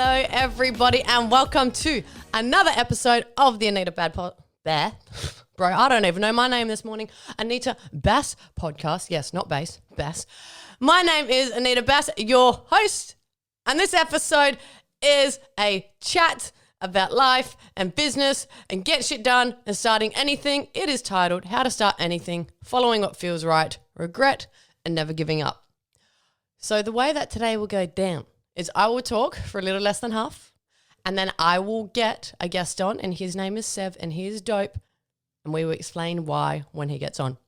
Hello, everybody, and welcome to another episode of the Anita Bro, I don't even know my name this morning. Anita Bass podcast. Yes, not bass, Bass. My name is Anita Bass, your host, and this episode is a chat about life and business and get shit done and starting anything. It is titled How to Start Anything, Following What Feels Right, Regret, and Never Giving Up. So the way that today will go down is I will talk for a little less than half, and then I will get a guest on, and his name is Sev, and he is dope, and we will explain why when he gets on.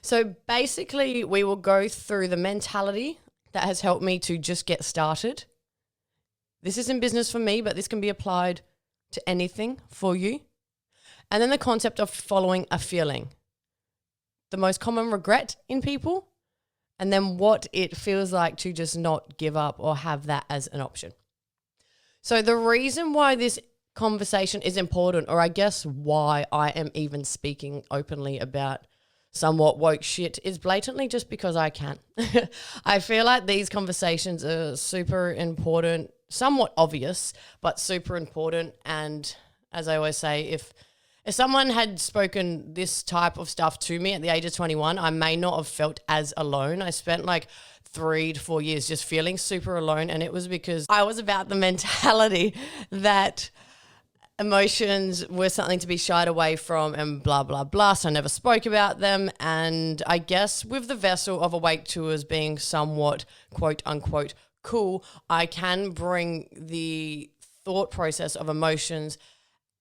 So basically, we will go through the mentality that has helped me to just get started. This isn't business for me, but this can be applied to anything for you. And then the concept of following a feeling, the most common regret in people, and then what it feels like to just not give up or have that as an option. So the reason why this conversation is important, or I guess why I am even speaking openly about somewhat woke shit, is blatantly just because I can. I feel like these conversations are super important, somewhat obvious, but super important. And as I always say, if someone had spoken this type of stuff to me at the age of 21, I may not have felt as alone. I spent like 3 to 4 years just feeling super alone, and it was because I was about the mentality that emotions were something to be shied away from and blah, blah, blah. So I never spoke about them. And I guess with the vessel of Awake Tours being somewhat quote unquote cool, I can bring the thought process of emotions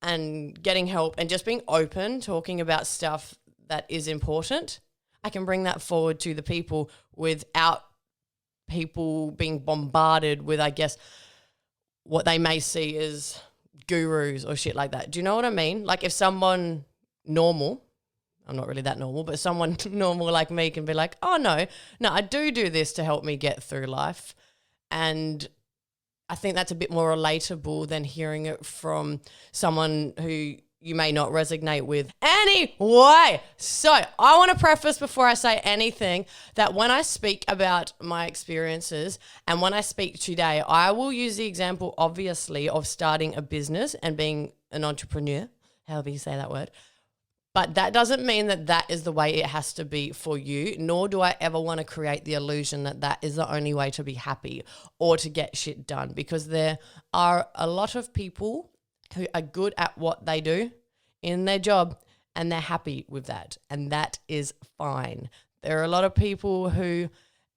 and getting help and just being open, talking about stuff that is important. I can bring that forward to the people without people being bombarded with, I guess, what they may see as gurus or shit like that. Do you know what I mean? Like if someone normal, I'm not really that normal, but someone normal like me can be like, oh no, I do this to help me get through life. And I think that's a bit more relatable than hearing it from someone who you may not resonate with. Anyway, so I want to preface before I say anything that when I speak about my experiences and when I speak today, I will use the example, obviously, of starting a business and being an entrepreneur, however you say that word. But that doesn't mean that that is the way it has to be for you, nor do I ever want to create the illusion that that is the only way to be happy or to get shit done, because there are a lot of people who are good at what they do in their job and they're happy with that, and that is fine. There are a lot of people who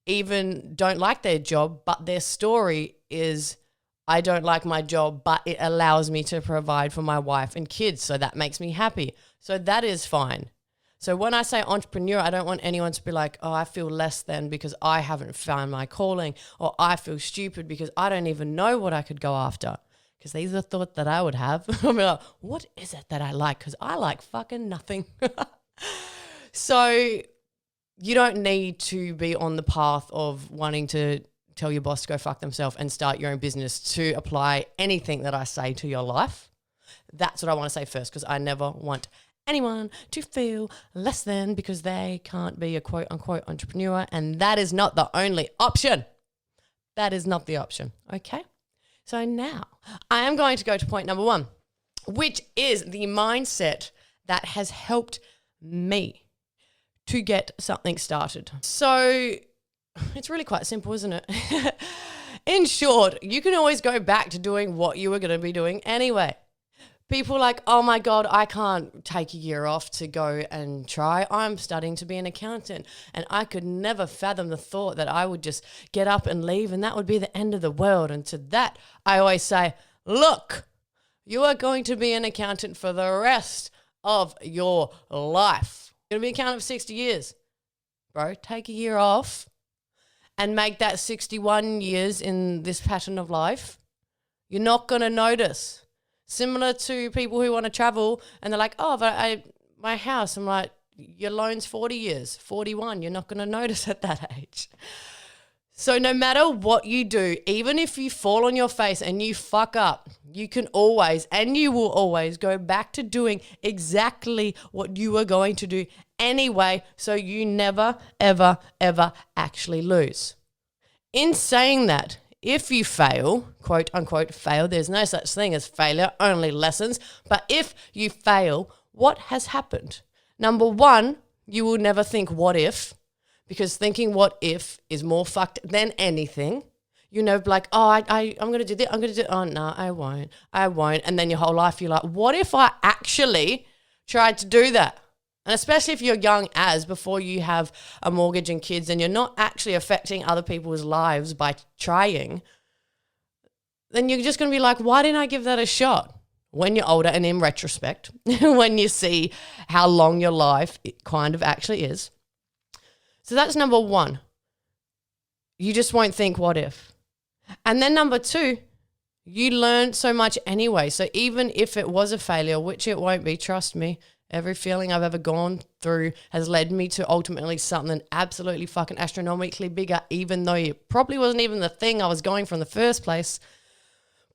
even don't like their job, but their story is, I don't like my job, but it allows me to provide for my wife and kids, so that makes me happy. So that is fine. So when I say entrepreneur, I don't want anyone to be like, oh, I feel less than because I haven't found my calling, or I feel stupid because I don't even know what I could go after. Because these are thoughts that I would have. I'll be like, what is it that I like? Because I like fucking nothing. So you don't need to be on the path of wanting to tell your boss to go fuck themselves and start your own business to apply anything that I say to your life. That's what I want to say first, because I never want anyone to feel less than because they can't be a quote unquote entrepreneur, and that is not the only option. That is not the option, okay? So now I am going to go to point number 1, which is the mindset that has helped me to get something started. So it's really quite simple, isn't it? In short, you can always go back to doing what you were going to be doing anyway. People are like, oh my God, I can't take a year off to go and try. I'm studying to be an accountant, and I could never fathom the thought that I would just get up and leave and that would be the end of the world. And to that, I always say, look, you are going to be an accountant for the rest of your life. You're going to be an accountant for 60 years. Bro, take a year off and make that 61 years in this pattern of life. You're not going to notice. Similar to people who want to travel and they're like, oh, but my house, I'm like, your loan's 40 years, 41, you're not going to notice at that age. So no matter what you do, even if you fall on your face and you fuck up, you can always, and you will always go back to doing exactly what you were going to do anyway, so you never, ever, ever actually lose. In saying that, if you fail, quote unquote fail, there's no such thing as failure, only lessons. But if you fail, what has happened? Number one, you will never think what if, because thinking what if is more fucked than anything. You know, like, oh, I'm going to do this, I'm going to do, oh, no, I won't. And then your whole life you're like, what if I actually tried to do that? And especially if you're young before you have a mortgage and kids and you're not actually affecting other people's lives by trying, then you're just going to be like, why didn't I give that a shot? When you're older and in retrospect, when you see how long your life it kind of actually is. So that's number one. You just won't think what if. And then number two, you learned so much anyway. So even if it was a failure, which it won't be, trust me, every feeling I've ever gone through has led me to ultimately something absolutely fucking astronomically bigger, even though it probably wasn't even the thing I was going for in the first place.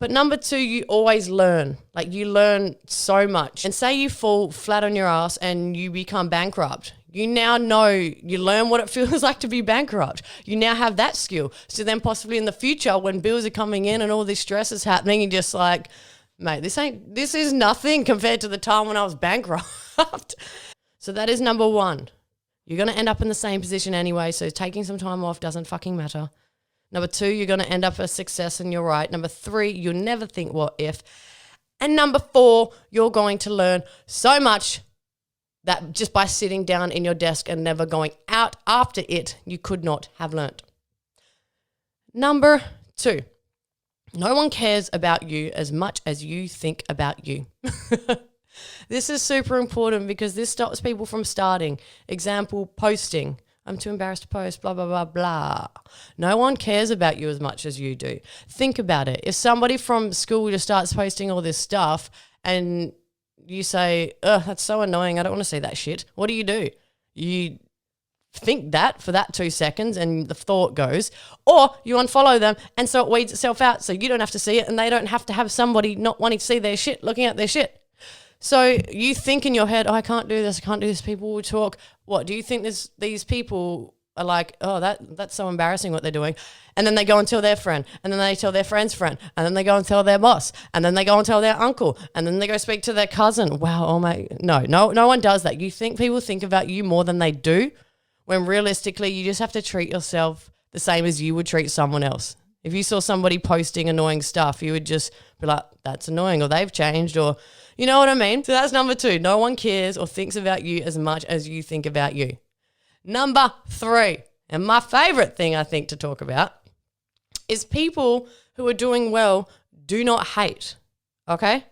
But number two, you always learn. Like, you learn so much. And say you fall flat on your ass and you become bankrupt. You now know, you learn what it feels like to be bankrupt. You now have that skill. So then possibly in the future when bills are coming in and all this stress is happening, you're just like, mate, this is nothing compared to the time when I was bankrupt. So that is number one. You're going to end up in the same position anyway, so taking some time off doesn't fucking matter. Number two, you're going to end up a success and you're right. Number three, you'll never think what if. And number four, you're going to learn so much that just by sitting down in your desk and never going out after it, you could not have learnt. Number two, no one cares about you as much as you think about you. This is super important because this stops people from starting. Example, posting. I'm too embarrassed to post, blah, blah, blah, blah. No one cares about you as much as you do. Think about it. If somebody from school just starts posting all this stuff and you say, ugh, that's so annoying, I don't want to see that shit, what do? You think that for that 2 seconds and the thought goes, or you unfollow them and so it weeds itself out so you don't have to see it and they don't have to have somebody not wanting to see their shit looking at their shit. So you think in your head, oh, I can't do this, people will talk. What, do you think these people are like, oh, that's so embarrassing what they're doing? And then they go and tell their friend, and then they tell their friend's friend, and then they go and tell their boss, and then they go and tell their uncle, and then they go speak to their cousin. Wow, oh my, no one does that. You think people think about you more than they do, when realistically you just have to treat yourself the same as you would treat someone else. If you saw somebody posting annoying stuff, you would just be like, that's annoying, or they've changed, or you know what I mean? So that's number two. No one cares or thinks about you as much as you think about you. Number three, and my favorite thing I think to talk about, is people who are doing well do not hate, okay?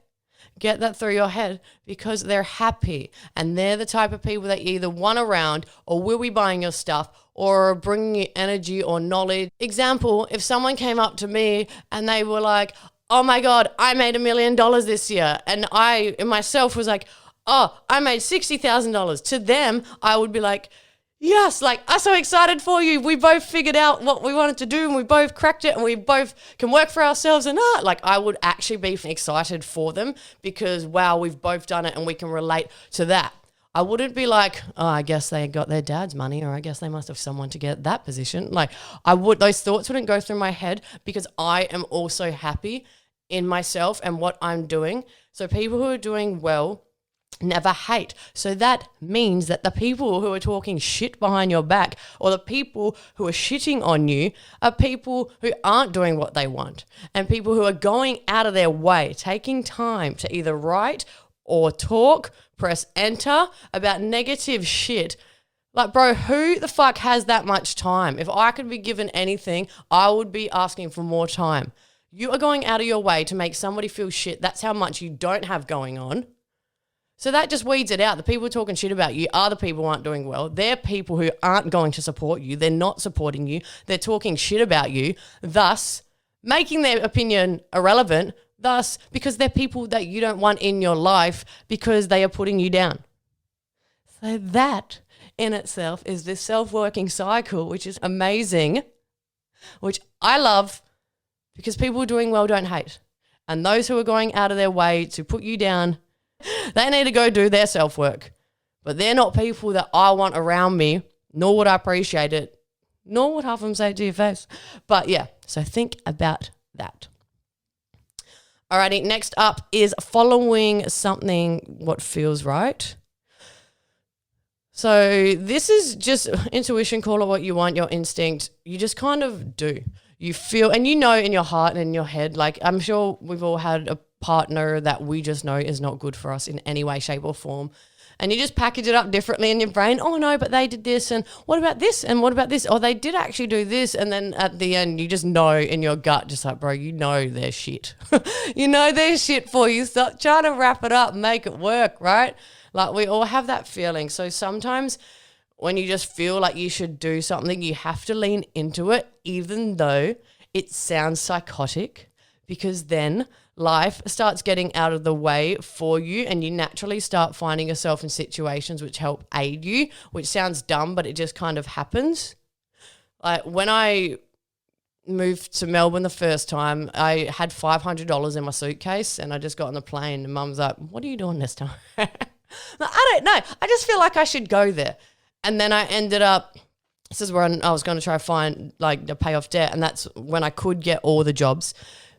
Get that through your head, because they're happy and they're the type of people that you either want around or will be buying your stuff or bringing you energy or knowledge. Example, if someone came up to me and they were like, oh my God, I made $1 million this year. And I myself was like, oh, I made $60,000. To them, I would be like, yes, like, I'm so excited for you. We both figured out what we wanted to do and we both cracked it and we both can work for ourselves. And like, I would actually be excited for them because, wow, we've both done it and we can relate to that. I wouldn't be like, oh, I guess they got their dad's money, or I guess they must have someone to get that position. Like, those thoughts wouldn't go through my head because I am also happy in myself and what I'm doing. So people who are doing well never hate. So that means that the people who are talking shit behind your back, or the people who are shitting on you, are people who aren't doing what they want, and people who are going out of their way, taking time to either write or talk, press enter about negative shit. Like, bro, who the fuck has that much time? If I could be given anything, I would be asking for more time. You are going out of your way to make somebody feel shit. That's how much you don't have going on. So that just weeds it out. The people talking shit about you are the people who aren't doing well. They're people who aren't going to support you. They're not supporting you. They're talking shit about you, thus making their opinion irrelevant, thus because they're people that you don't want in your life because they are putting you down. So that in itself is this self-working cycle, which is amazing, which I love. Because people doing well don't hate. And those who are going out of their way to put you down, they need to go do their self-work. But they're not people that I want around me, nor would I appreciate it nor would half of them say it to your face. But yeah, so think about that. Alrighty, next up is following something what feels right. So this is just intuition, call it what you want, your instinct. You just kind of do. You feel, and you know in your heart and in your head, like I'm sure we've all had a partner that we just know is not good for us in any way, shape or form. And you just package it up differently in your brain. Oh, no, but they did this. And what about this? And what about this? Oh, they did actually do this. And then at the end, you just know in your gut, just like, bro, you know they're shit. You know they're shit for you. Stop trying to wrap it up and make it work, right? Like we all have that feeling. So sometimes when you just feel like you should do something, you have to lean into it, even though it sounds psychotic, because then life starts getting out of the way for you and you naturally start finding yourself in situations which help aid you, which sounds dumb, but it just kind of happens. Like when I moved to Melbourne the first time, I had $500 in my suitcase and I just got on the plane and Mum's like, what are you doing this time? I don't know. I just feel like I should go there. And then I ended up, this is where I was going to try to find like to pay off debt. And that's when I could get all the jobs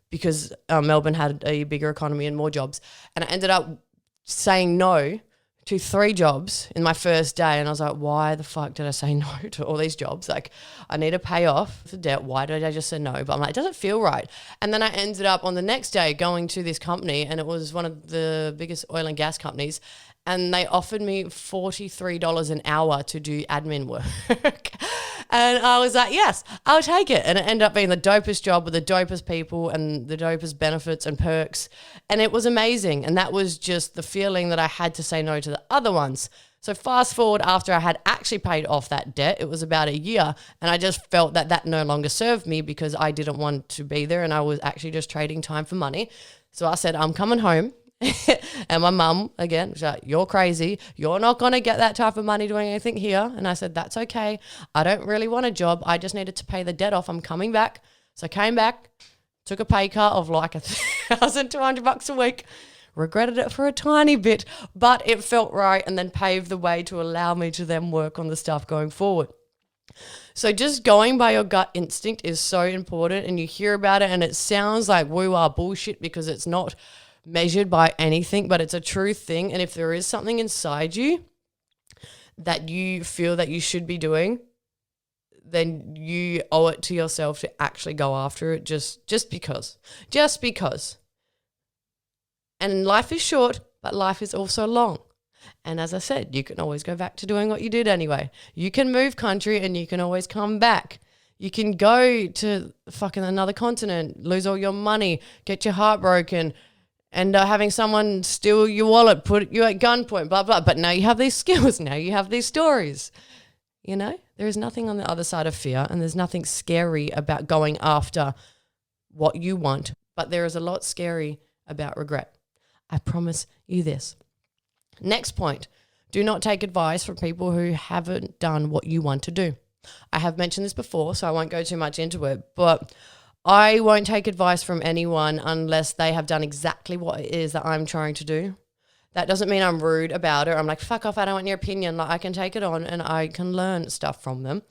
because Melbourne had a bigger economy and more jobs. And I ended up saying no to 3 jobs in my first day. And I was like, why the fuck did I say no to all these jobs? Like I need to pay off the debt. Why did I just say no? But I'm like, it doesn't feel right. And then I ended up on the next day going to this company and it was one of the biggest oil and gas companies. And they offered me $43 an hour to do admin work. And I was like, yes, I'll take it. And it ended up being the dopest job with the dopest people and the dopest benefits and perks. And it was amazing. And that was just the feeling that I had to say no to the other ones. So fast forward after I had actually paid off that debt, it was about a year. And I just felt that that no longer served me because I didn't want to be there. And I was actually just trading time for money. So I said, I'm coming home. And my mum, again, was like, you're crazy. You're not going to get that type of money doing anything here. And I said, that's okay. I don't really want a job. I just needed to pay the debt off. I'm coming back. So I came back, took a pay cut of like $1,200 a week, regretted it for a tiny bit, but it felt right and then paved the way to allow me to then work on the stuff going forward. So just going by your gut instinct is so important, and you hear about it and it sounds like woo-wah bullshit because it's not measured by anything, but it's a true thing. And if there is something inside you that you feel that you should be doing, then you owe it to yourself to actually go after it just because. And life is short, but life is also long. And as I said, you can always go back to doing what you did anyway. You can move country and you can always come back. You can go to fucking another continent, lose all your money, get your heart broken, and having someone steal your wallet, put you at gunpoint, blah, blah. But now you have these skills. Now you have these stories. You know, there is nothing on the other side of fear, and there's nothing scary about going after what you want. But there is a lot scary about regret. I promise you this. Next point, do not take advice from people who haven't done what you want to do. I have mentioned this before, so I won't go too much into it, but I won't take advice from anyone unless they have done exactly what it is that I'm trying to do. That doesn't mean I'm rude about it. I'm like, fuck off, I don't want your opinion. Like, I can take it on and I can learn stuff from them.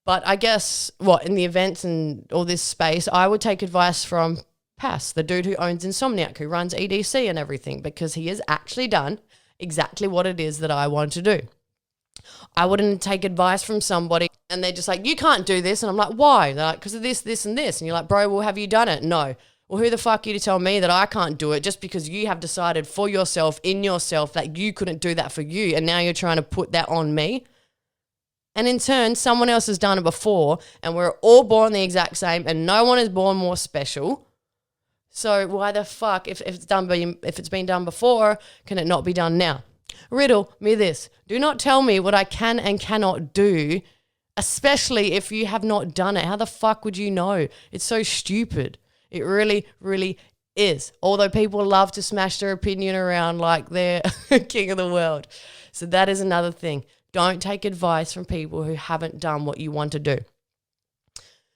But I guess, in the events and all this space, I would take advice from Pass, the dude who owns Insomniac, who runs EDC and everything, because he has actually done exactly what it is that I want to do. I wouldn't take advice from somebody and they're just like, you can't do this. And I'm like, why? They're like, because of this, this, and this. And you're like, bro, well, have you done it? No. Well, who the fuck are you to tell me that I can't do it just because you have decided for yourself, in yourself, that you couldn't do that for you. And now you're trying to put that on me. And in turn, someone else has done it before and we're all born the exact same and no one is born more special. So why the fuck, if it's been done before, can it not be done now? Riddle me this. Do not tell me what I can and cannot do, especially if you have not done it. How the fuck would you know? It's so stupid. It really, really is. Although people love to smash their opinion around like they're king of the world. So that is another thing. Don't take advice from people who haven't done what you want to do.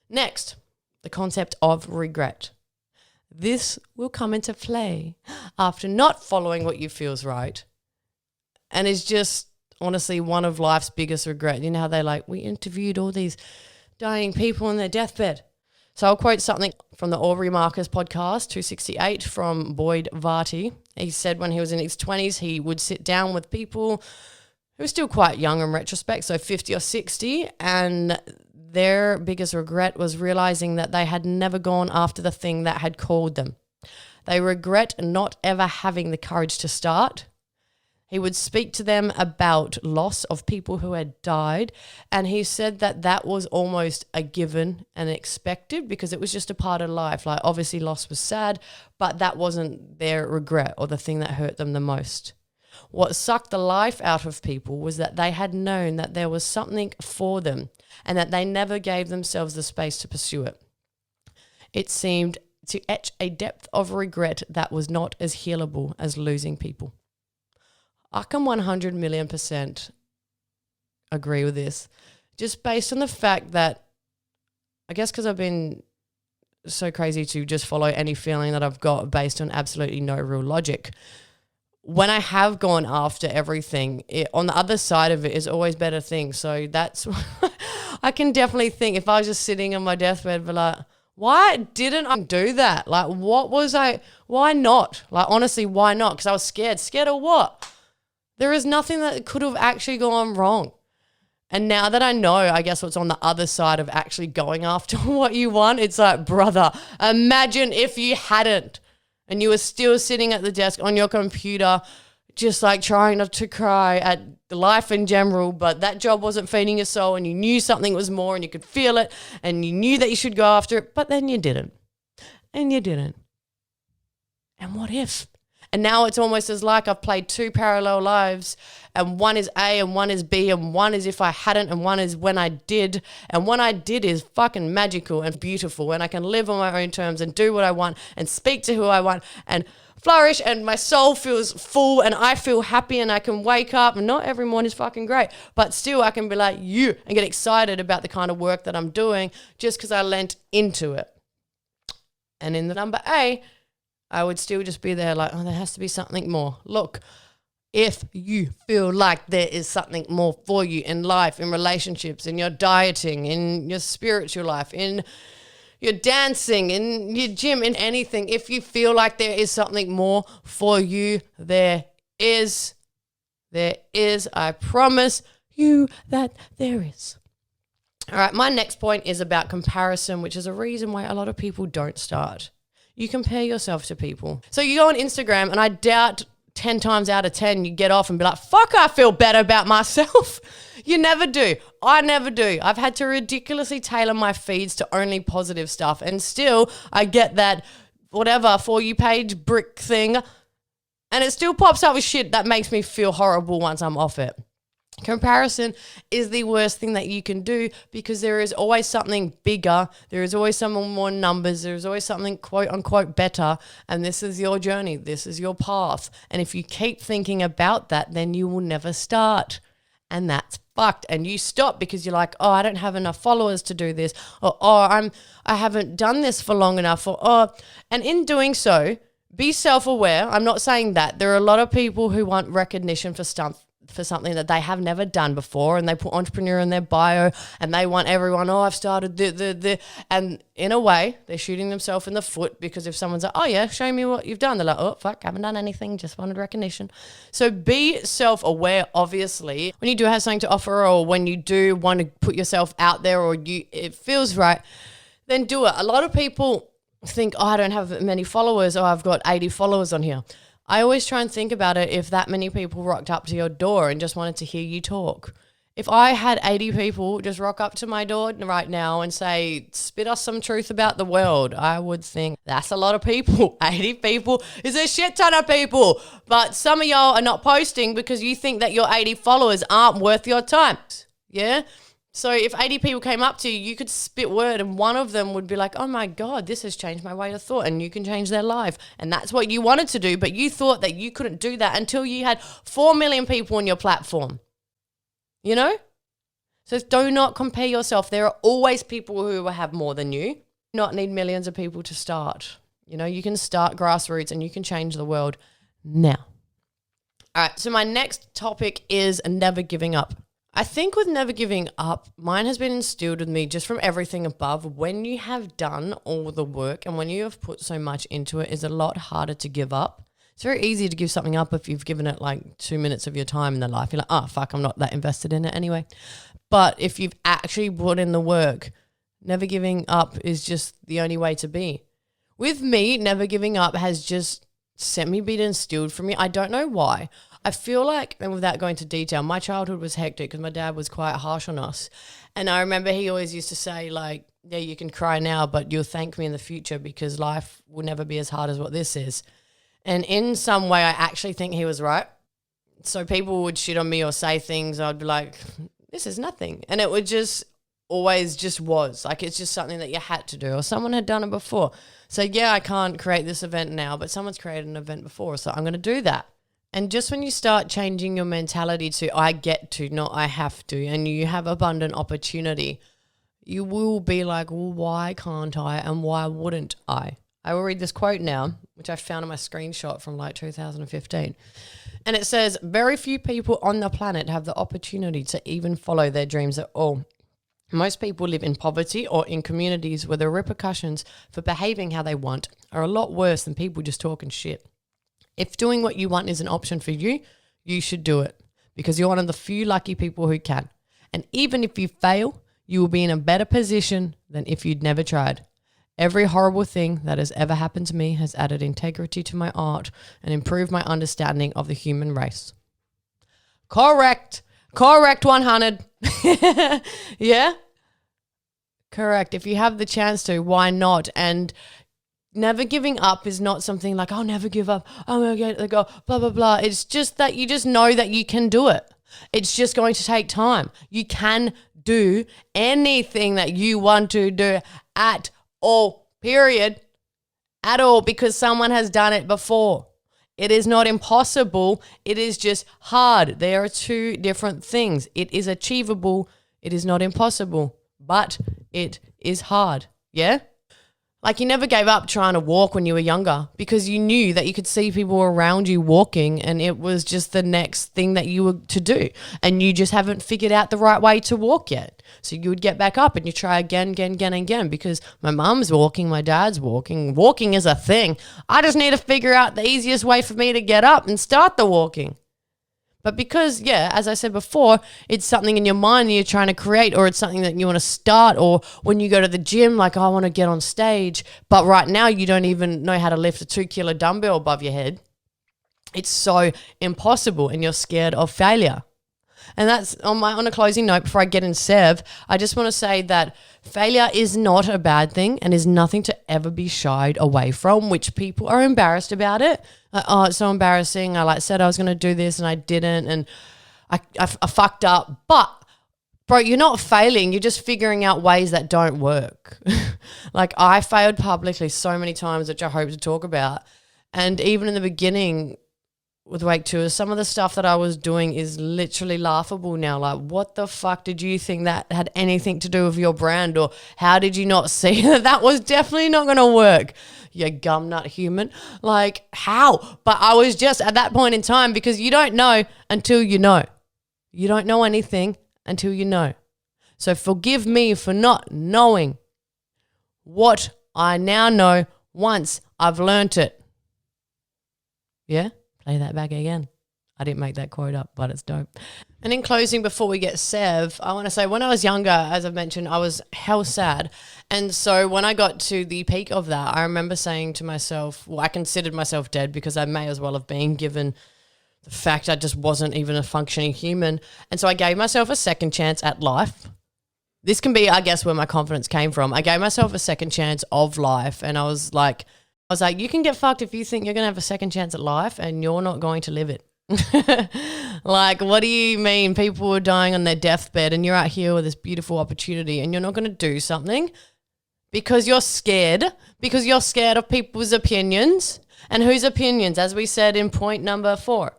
Next, the concept of regret. This will come into play after not following what you feels right. And is just honestly one of life's biggest regrets. You know how we interviewed all these dying people on their deathbed. So I'll quote something from the Aubrey Marcus podcast, 268, from Boyd Varty. He said when he was in his 20s, he would sit down with people who were still quite young in retrospect, so 50 or 60, and their biggest regret was realizing that they had never gone after the thing that had called them. They regret not ever having the courage to start. He would speak to them about loss of people who had died, and he said that was almost a given and expected because it was just a part of life. Like, obviously loss was sad, but that wasn't their regret or the thing that hurt them the most. What sucked the life out of people was that they had known that there was something for them and that they never gave themselves the space to pursue it. It seemed to etch a depth of regret that was not as healable as losing people. I can 100 million % agree with this, just based on the fact that, I guess because I've been so crazy to just follow any feeling that I've got based on absolutely no real logic. When I have gone after everything, on the other side of it is always better things. So that's, I can definitely think if I was just sitting on my deathbed, be like, why didn't I do that? Like, why not? Like, honestly, why not? Because I was scared. Scared of what? There is nothing that could have actually gone wrong. And now that I know, I guess, what's on the other side of actually going after what you want, it's like, brother, imagine if you hadn't and you were still sitting at the desk on your computer, just like trying not to cry at life in general, but that job wasn't feeding your soul and you knew something was more and you could feel it and you knew that you should go after it, but then you didn't. And you didn't. And what if? And now it's almost as like I've played two parallel lives, and one is A and one is B, and one is if I hadn't and one is when I did. And when I did is fucking magical and beautiful, and I can live on my own terms and do what I want and speak to who I want and flourish, and my soul feels full and I feel happy and I can wake up, and not every morning is fucking great, but still I can be like you and get excited about the kind of work that I'm doing just because I lent into it. And in the number A, I would still just be there like, oh, there has to be something more. Look, if you feel like there is something more for you in life, in relationships, in your dieting, in your spiritual life, in your dancing, in your gym, in anything, if you feel like there is something more for you, there is. I promise you that there is. All right, my next point is about comparison, which is a reason why a lot of people don't start. You compare yourself to people. So you go on Instagram, and I doubt 10 times out of 10 you get off and be like, fuck, I feel better about myself. You never do. I never do. I've had to ridiculously tailor my feeds to only positive stuff, and still I get that whatever For You page brick thing, and it still pops up with shit that makes me feel horrible once I'm off it. Comparison is the worst thing that you can do because there is always something bigger. There is always some more numbers. There is always something quote unquote better. And this is your journey. This is your path. And if you keep thinking about that, then you will never start. And that's fucked. And you stop because you're like, oh, I don't have enough followers to do this. Or, oh, I haven't done this for long enough. Or, oh, and in doing so, be self-aware. I'm not saying that. There are a lot of people who want recognition for stuff, for something that they have never done before, and they put entrepreneur in their bio and they want everyone, oh, I've started the and in a way they're shooting themselves in the foot, because if someone's like, oh yeah, show me what you've done, they're like, oh fuck, haven't done anything, just wanted recognition. So be self-aware. Obviously when you do have something to offer, or when you do want to put yourself out there, or it feels right, then do it. A lot of people think, oh, I don't have many followers, or I've got 80 followers on here. I always try and think about it if that many people rocked up to your door and just wanted to hear you talk. If I had 80 people just rock up to my door right now and say, spit us some truth about the world, I would think that's a lot of people. 80 people is a shit ton of people. But some of y'all are not posting because you think that your 80 followers aren't worth your time. Yeah? So if 80 people came up to you, you could spit word, and one of them would be like, oh my God, this has changed my way of thought, and you can change their life. And that's what you wanted to do, but you thought that you couldn't do that until you had 4 million people on your platform. You know? So do not compare yourself. There are always people who have more than you. You do not need millions of people to start. You know, you can start grassroots and you can change the world now. All right, so my next topic is never giving up. I think with never giving up, mine has been instilled with me just from everything above. When you have done all the work and when you have put so much into it, it's a lot harder to give up. It's very easy to give something up if you've given it like 2 minutes of your time in their life. You're like, oh, fuck, I'm not that invested in it anyway. But if you've actually put in the work, never giving up is just the only way to be. With me, never giving up has just been instilled from me. I don't know why. I feel like, and without going into detail, my childhood was hectic because my dad was quite harsh on us. And I remember he always used to say, like, yeah, you can cry now, but you'll thank me in the future because life will never be as hard as what this is. And in some way, I actually think he was right. So people would shit on me or say things, I'd be like, this is nothing. And it would just always just was. Like, it's just something that you had to do or someone had done it before. So, yeah, I can't create this event now, but someone's created an event before, so I'm going to do that. And just when you start changing your mentality to I get to, not I have to, and you have abundant opportunity, you will be like, well, why can't I and why wouldn't I? I will read this quote now, which I found on my screenshot from like 2015. And it says, very few people on the planet have the opportunity to even follow their dreams at all. Most people live in poverty or in communities where the repercussions for behaving how they want are a lot worse than people just talking shit. If doing what you want is an option for you, you should do it because you're one of the few lucky people who can. And even if you fail, you will be in a better position than if you'd never tried. Every horrible thing that has ever happened to me has added integrity to my art and improved my understanding of the human race. Correct. Correct 100. Yeah? Correct. If you have the chance to, why not? And never giving up is not something like, oh, never give up. I'm going to get go, blah, blah, blah. It's just that you just know that you can do it. It's just going to take time. You can do anything that you want to do at all, period. At all, because someone has done it before. It is not impossible. It is just hard. There are two different things. It is achievable. It is not impossible, but it is hard. Yeah? Like you never gave up trying to walk when you were younger because you knew that you could see people around you walking and it was just the next thing that you were to do and you just haven't figured out the right way to walk yet. So you would get back up and you try again because my mum's walking, my dad's walking. Walking is a thing. I just need to figure out the easiest way for me to get up and start the walking. But because, yeah, as I said before, it's something in your mind that you're trying to create or it's something that you want to start or when you go to the gym, like, oh, I want to get on stage, but right now you don't even know how to lift a 2-kilo dumbbell above your head. It's so impossible and you're scared of failure. And that's on a closing note before I get in Sev, I just want to say that failure is not a bad thing and is nothing to ever be shied away from, which people are embarrassed about it. Like, oh, it's so embarrassing. I said I was going to do this and I didn't and I fucked up. But, bro, you're not failing. You're just figuring out ways that don't work. Like I failed publicly so many times, which I hope to talk about. And even in the beginning with Wake Tours, some of the stuff that I was doing is literally laughable now. Like, what the fuck did you think that had anything to do with your brand? Or how did you not see that that was definitely not going to work? You gumnut human. Like, how? But I was just at that point in time because you don't know until you know. You don't know anything until you know. So forgive me for not knowing what I now know once I've learnt it. Yeah? Play that back again. I didn't make that quote up, but it's dope. And in closing, before we get Sev, I want to say when I was younger, as I've mentioned, I was hell sad. And so when I got to the peak of that, I remember saying to myself, well, I considered myself dead because I may as well have been given the fact I just wasn't even a functioning human. And so I gave myself a second chance at life. This can be, I guess, where my confidence came from. I gave myself a second chance of life and I was like, you can get fucked if you think you're going to have a second chance at life and you're not going to live it. Like, what do you mean? People are dying on their deathbed and you're out here with this beautiful opportunity and you're not going to do something because you're scared of people's opinions. And whose opinions? As we said in point number 4.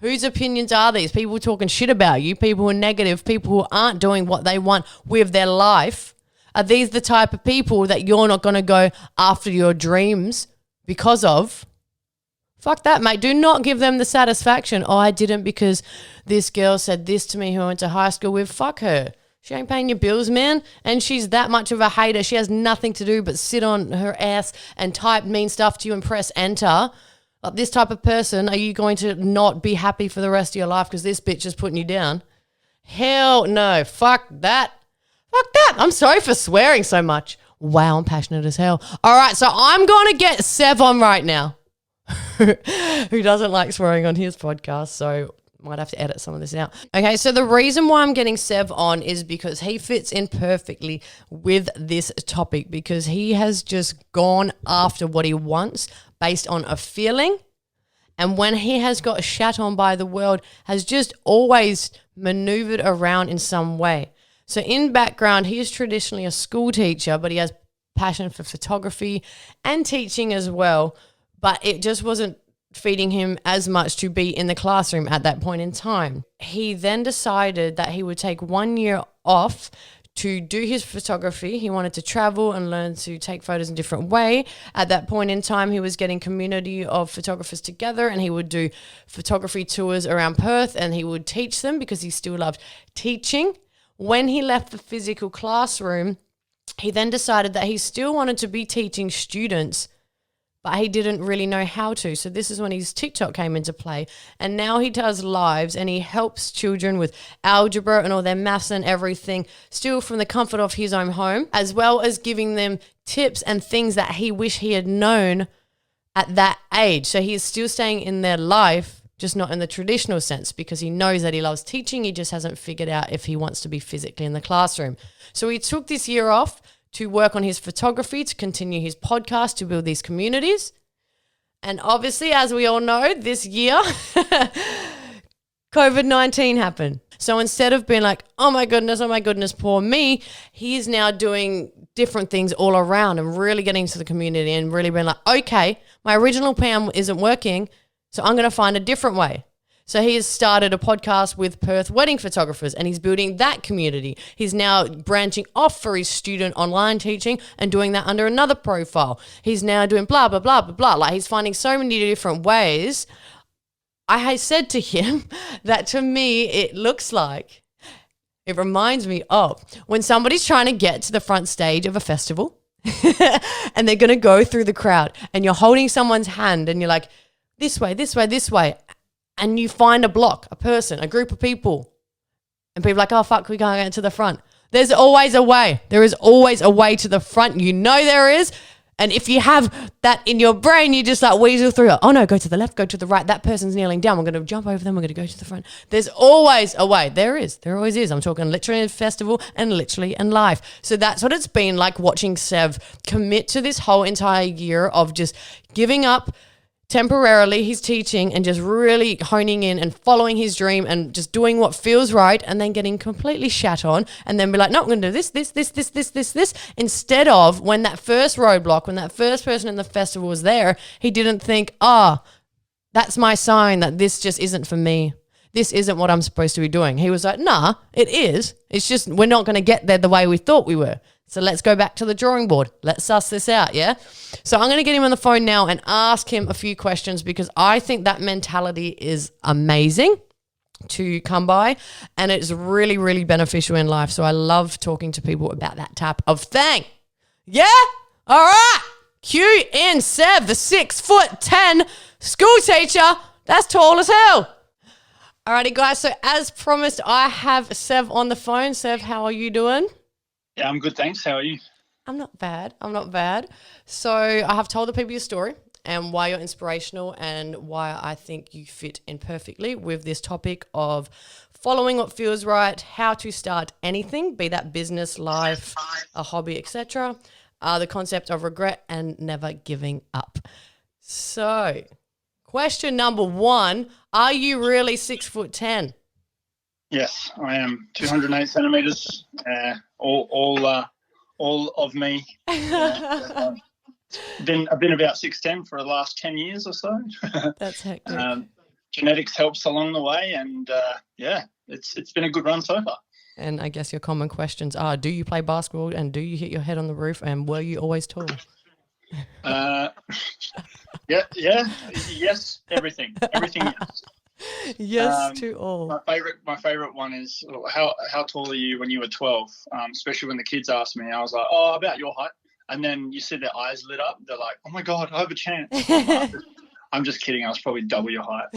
Whose opinions are these? People talking shit about you, people who are negative, people who aren't doing what they want with their life. Are these the type of people that you're not going to go after your dreams because of? Fuck that, mate. Do not give them the satisfaction. Oh, I didn't because this girl said this to me who I went to high school with. Fuck her. She ain't paying your bills, man. And she's that much of a hater. She has nothing to do but sit on her ass and type mean stuff to you and press enter. Like this type of person, are you going to not be happy for the rest of your life because this bitch is putting you down? Hell no. Fuck that. Fuck that. I'm sorry for swearing so much. Wow, I'm passionate as hell. All right, so I'm going to get Sev on right now, who doesn't like swearing on his podcast, so might have to edit some of this out. Okay, so the reason why I'm getting Sev on is because he fits in perfectly with this topic because he has just gone after what he wants based on a feeling, and when he has got shat on by the world, has just always maneuvered around in some way. So in background, he is traditionally a school teacher, but he has passion for photography and teaching as well, but it just wasn't feeding him as much to be in the classroom at that point in time. He then decided that he would take 1 year off to do his photography. He wanted to travel and learn to take photos in a different way. At that point in time, he was getting community of photographers together and he would do photography tours around Perth and he would teach them because he still loved teaching. When he left the physical classroom, he then decided that he still wanted to be teaching students, but he didn't really know how to. So this is when his TikTok came into play. And now he does lives and he helps children with algebra and all their maths and everything, still from the comfort of his own home, as well as giving them tips and things that he wished he had known at that age. So he is still staying in their life, just not in the traditional sense, because he knows that he loves teaching. He just hasn't figured out if he wants to be physically in the classroom. So he took this year off to work on his photography, to continue his podcast, to build these communities. And obviously, as we all know, this year, COVID-19 happened. So instead of being like, oh my goodness, poor me, he's now doing different things all around and really getting into the community and really being like, okay, my original plan isn't working, so I'm going to find a different way. So he has started a podcast with Perth wedding photographers and he's building that community. He's now branching off for his student online teaching and doing that under another profile. He's now doing blah, blah, blah, blah, blah. Like he's finding so many different ways. I said to him that to me, it looks like, it reminds me of when somebody's trying to get to the front stage of a festival and they're going to go through the crowd and you're holding someone's hand and you're like, this way, this way, this way. And you find a block, a person, a group of people. And people are like, oh, fuck, we can't get to the front. There's always a way. There is always a way to the front. You know there is. And if you have that in your brain, you just like weasel through it. Oh, no, go to the left, go to the right. That person's kneeling down. We're going to jump over them. We're going to go to the front. There's always a way. There is. There always is. I'm talking literally in festival and literally in life. So that's what it's been like watching Sev commit to this whole entire year of just giving up temporarily his teaching and just really honing in and following his dream and just doing what feels right and then getting completely shat on and then be like, no, I'm going to do this. Instead of when that first roadblock, when that first person in the festival was there, he didn't think, that's my sign that this just isn't for me. This isn't what I'm supposed to be doing. He was like, nah, it is. It's just we're not going to get there the way we thought we were. So let's go back to the drawing board. Let's suss this out, yeah? So I'm going to get him on the phone now and ask him a few questions because I think that mentality is amazing to come by and it's really, really beneficial in life. So I love talking to people about that type of thing. Yeah? All right. Cue in Sev, the 6'10" school teacher. That's tall as hell. Alrighty, guys. So as promised, I have Sev on the phone. Sev, how are you doing? Yeah, I'm good, thanks. How are you? I'm not bad. So I have told the people your story and why you're inspirational and why I think you fit in perfectly with this topic of following what feels right, how to start anything, be that business, life, a hobby, etc. The concept of regret and never giving up. So question number 1, are you really 6'10"? Yes, I am 208 centimeters. All of me. I've been about 6'10" for the last 10 years or so. That's hectic. Genetics helps along the way, and it's been a good run so far. And I guess your common questions are: do you play basketball, and do you hit your head on the roof, and were you always tall? Uh, yes, everything, yes. Yes to all. My favorite one is how tall are you when you were 12? Especially when the kids asked me, I was like, oh, about your height. And then you see their eyes lit up. They're like, oh my god, I have a chance. I'm just kidding. I was probably double your height.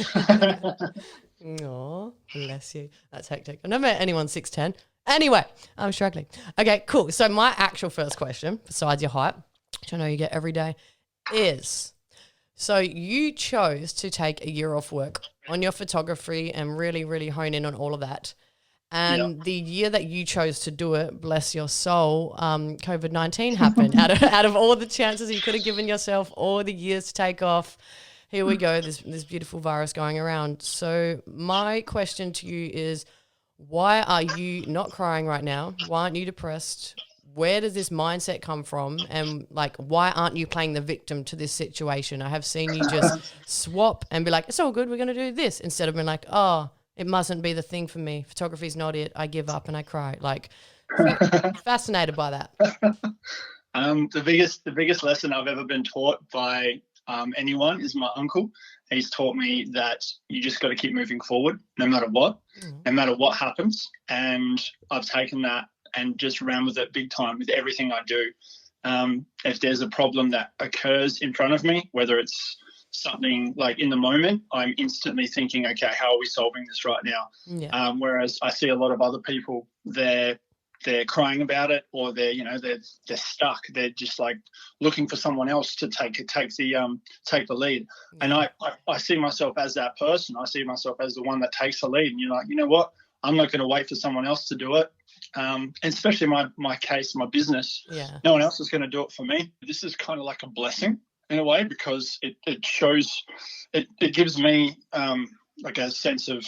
Oh, bless you. That's hectic. I've never met anyone 6'10". Anyway, I'm struggling. Okay, cool. So my actual first question, besides your height, which I know you get every day, is, so you chose to take a year off work on your photography and really, really hone in on all of that. And the year that you chose to do it, bless your soul, COVID-19 happened. out of all the chances you could have given yourself, all the years to take off, here we go, this beautiful virus going around. So my question to you is, why are you not crying right now? Why aren't you depressed? Where does this mindset come from? And like, why aren't you playing the victim to this situation? I have seen you just swap and be like, it's all good, we're going to do this, instead of being like, oh, it mustn't be the thing for me. Photography's not it. I give up and I cry. Like, fascinated by that. The biggest lesson I've ever been taught by anyone is my uncle. He's taught me that you just got to keep moving forward no matter what, no matter what happens. And I've taken that and just ran with it big time with everything I do. If there's a problem that occurs in front of me, whether it's something like in the moment, I'm instantly thinking, okay, how are we solving this right now? Yeah. Whereas I see a lot of other people, they're crying about it, or they're stuck. They're just like looking for someone else to take the lead. Yeah. And I see myself as that person. I see myself as the one that takes the lead. And you're like, you know what? I'm not going to wait for someone else to do it. And especially my case, my business. Yeah. No one else is going to do it for me. This is kind of like a blessing in a way, because it shows, it gives me like a sense of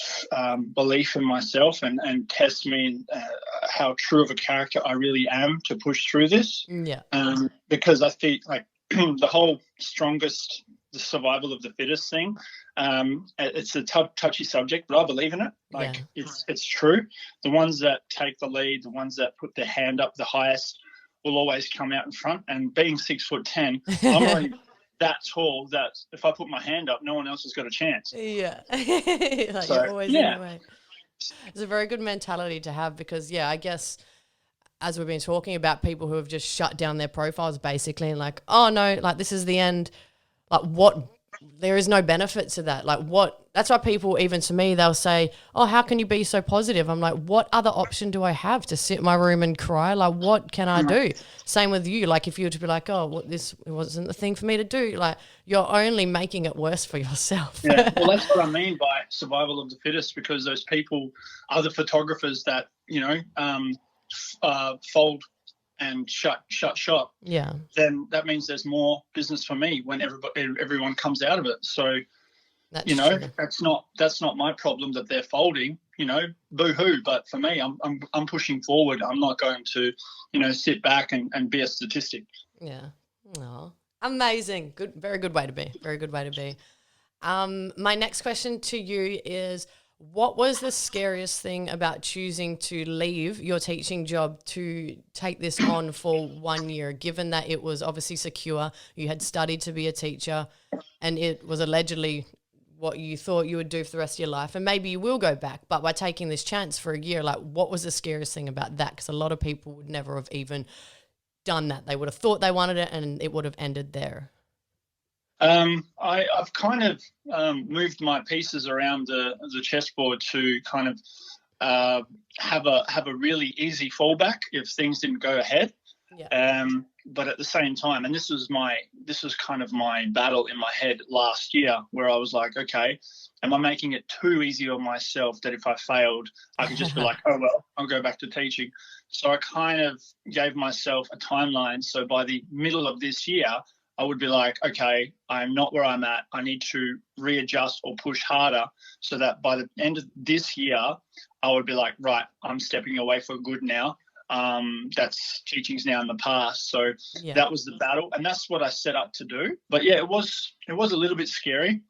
belief in myself, and tests me in how true of a character I really am to push through this. Yeah. Because I think like the whole the survival of the fittest thing, it's a touchy subject, but I believe in it. Like, it's true. The ones that take the lead, the ones that put their hand up the highest, will always come out in front. And being 6'10", I'm already that tall that if I put my hand up, no one else has got a chance. Yeah. Like, so, you're always in the way. It's a very good mentality to have, because, I guess as we've been talking about, people who have just shut down their profiles basically and like, oh no, like this is the end. Like, what? There is no benefit to that. Like, what? That's why people, even to me, they'll say, oh, how can you be so positive? I'm like, what other option do I have? To sit in my room and cry? Like, what can I do? Same with you. Like, if you were to be like, oh, this wasn't the thing for me to do, like, you're only making it worse for yourself. Yeah, well, that's what I mean by survival of the fittest, because those people are the photographers that, fold and shut shop. Yeah. Then that means there's more business for me when everyone comes out of it. So, that's true. that's not my problem that they're folding. Boo hoo. But for me, I'm pushing forward. I'm not going to, sit back and be a statistic. Yeah. Oh, amazing. Good. Very good way to be. Very good way to be. My next question to you is, what was the scariest thing about choosing to leave your teaching job to take this on for 1 year, given that it was obviously secure, you had studied to be a teacher, and it was allegedly what you thought you would do for the rest of your life, and maybe you will go back, but by taking this chance for a year, like, what was the scariest thing about that? Because a lot of people would never have even done that. They would have thought they wanted it and it would have ended there. I've kind of moved my pieces around the chessboard to kind of have a really easy fallback if things didn't go ahead. Yeah. But at the same time, and this was kind of my battle in my head last year, where I was like, okay, am I making it too easy on myself that if I failed, I could just be like, oh well, I'll go back to teaching. So I kind of gave myself a timeline. So by the middle of this year, I would be like, okay, I'm not where I'm at. I need to readjust or push harder, so that by the end of this year, I would be like, right, I'm stepping away for good now. That's teaching's now in the past. So that was the battle, and that's what I set up to do. But it was a little bit scary.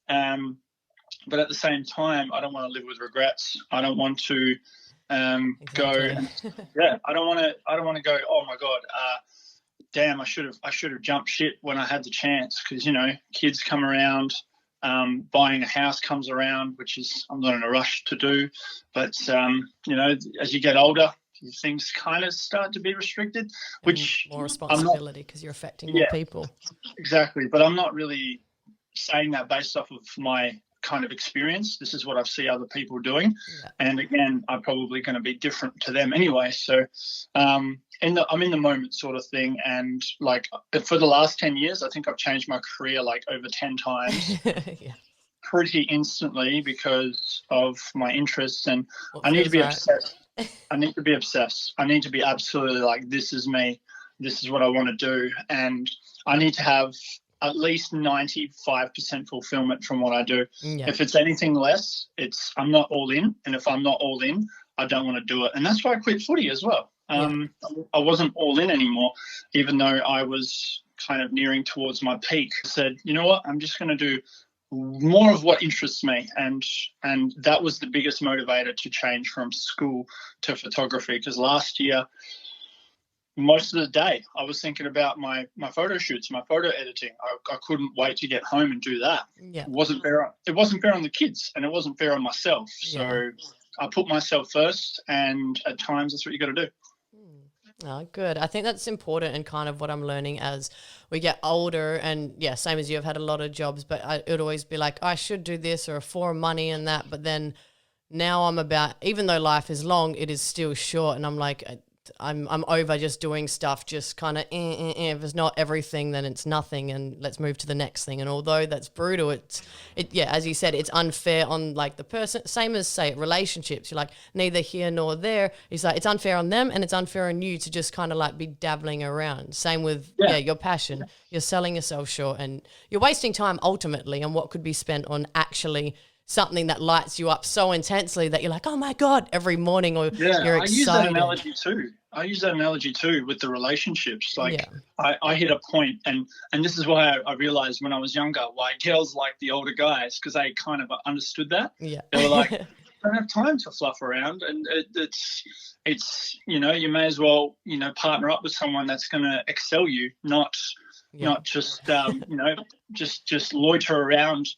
But at the same time, I don't want to live with regrets. I don't want to I don't want to go, oh my God, damn, I should have jumped shit when I had the chance, because, you know, kids come around, buying a house comes around, which is I'm not in a rush to do, but you know, as you get older, things kind of start to be restricted, which more responsibility because you're affecting more people. Exactly, but I'm not really saying that based off of my kind of experience. This is what I see other people doing, and again, I'm probably going to be different to them anyway. So I'm in the moment sort of thing, and like for the last 10 years, I think I've changed my career like over 10 times. Pretty instantly because of my interests, and I need to be obsessed. I need to be obsessed. I need to be absolutely like, this is me. This is what I want to do, and I need to have at least 95% fulfillment from what I do. If it's anything less, I'm not all in, and if I'm not all in, I don't want to do it. And that's why I quit footy as well. I wasn't all in anymore, even though I was kind of nearing towards my peak. I said, you know what, I'm just going to do more of what interests me, and that was the biggest motivator to change from school to photography, because last year most of the day I was thinking about my photo shoots, my photo editing. I couldn't wait to get home and do that. It wasn't fair on the kids, and it wasn't fair on myself. So I put myself first, and at times that's what you got to do. Oh, good. I think that's important, and kind of what I'm learning as we get older. And same as you, I've had a lot of jobs, but it would always be like, I should do this or for money and that. But then now I'm about, even though life is long, it is still short. And I'm like, I'm over just doing stuff, just kind of, if it's not everything, then it's nothing, and let's move to the next thing. And although that's brutal, as you said, it's unfair on like the person, same as say relationships. You're like neither here nor there. It's like, it's unfair on them and it's unfair on you to just kind of like be dabbling around. Same with your passion. You're selling yourself short, and you're wasting time ultimately on what could be spent on actually something that lights you up so intensely that you're like, oh my God, every morning, or you're excited. I use that analogy too with the relationships. Like I hit a point, and this is why I realized when I was younger why girls like the older guys, because they kind of understood that. They were like, I don't have time to fluff around, and it's you know, you may as well, you know, partner up with someone that's going to excel you, not just you know, just loiter around